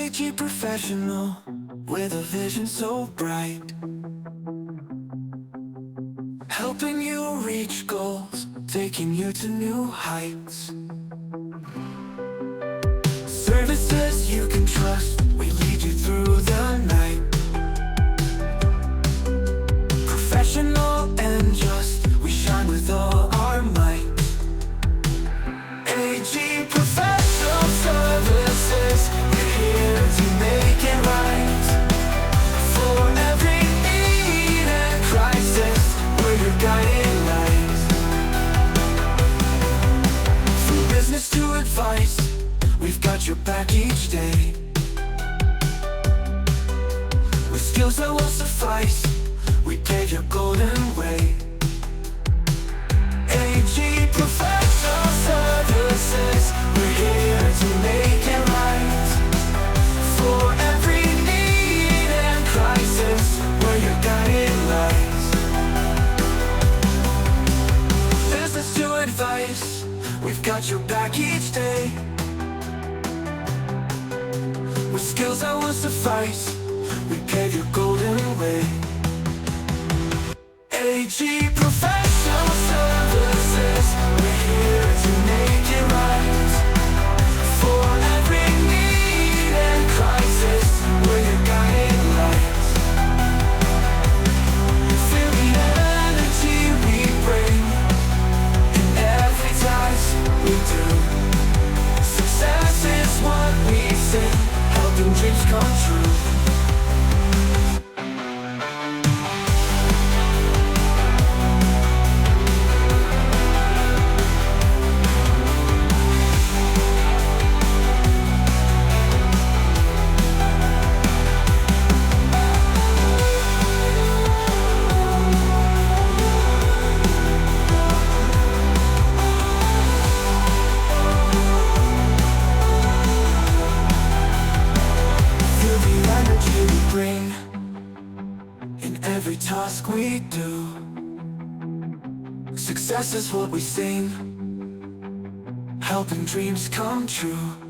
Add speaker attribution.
Speaker 1: AG professional with a vision so bright, helping you reach goals, taking you to new heights. Services you can trust, we lead you through the night. Professional and just, we shine with all our might. AG Professional Services, we're here to make it right. For every need and crisis, we're your guiding light. From business to advice, we've got your back each day. With skills that will suffice, we pave your golden way. AG Professional Services, we're here to make it right. For every need and crisis, we're your guiding light. Business to advice, we've got your back each day. With skills that will suffice, we pave your golden way. AG Professional Services, we're here to make it right. For every need and crisis, we're your guiding light. Feel the energy we bring in every task we do. Success is what we sing, helping dreams come true. Bring in every task we do. Success is what we sing, helping dreams come true.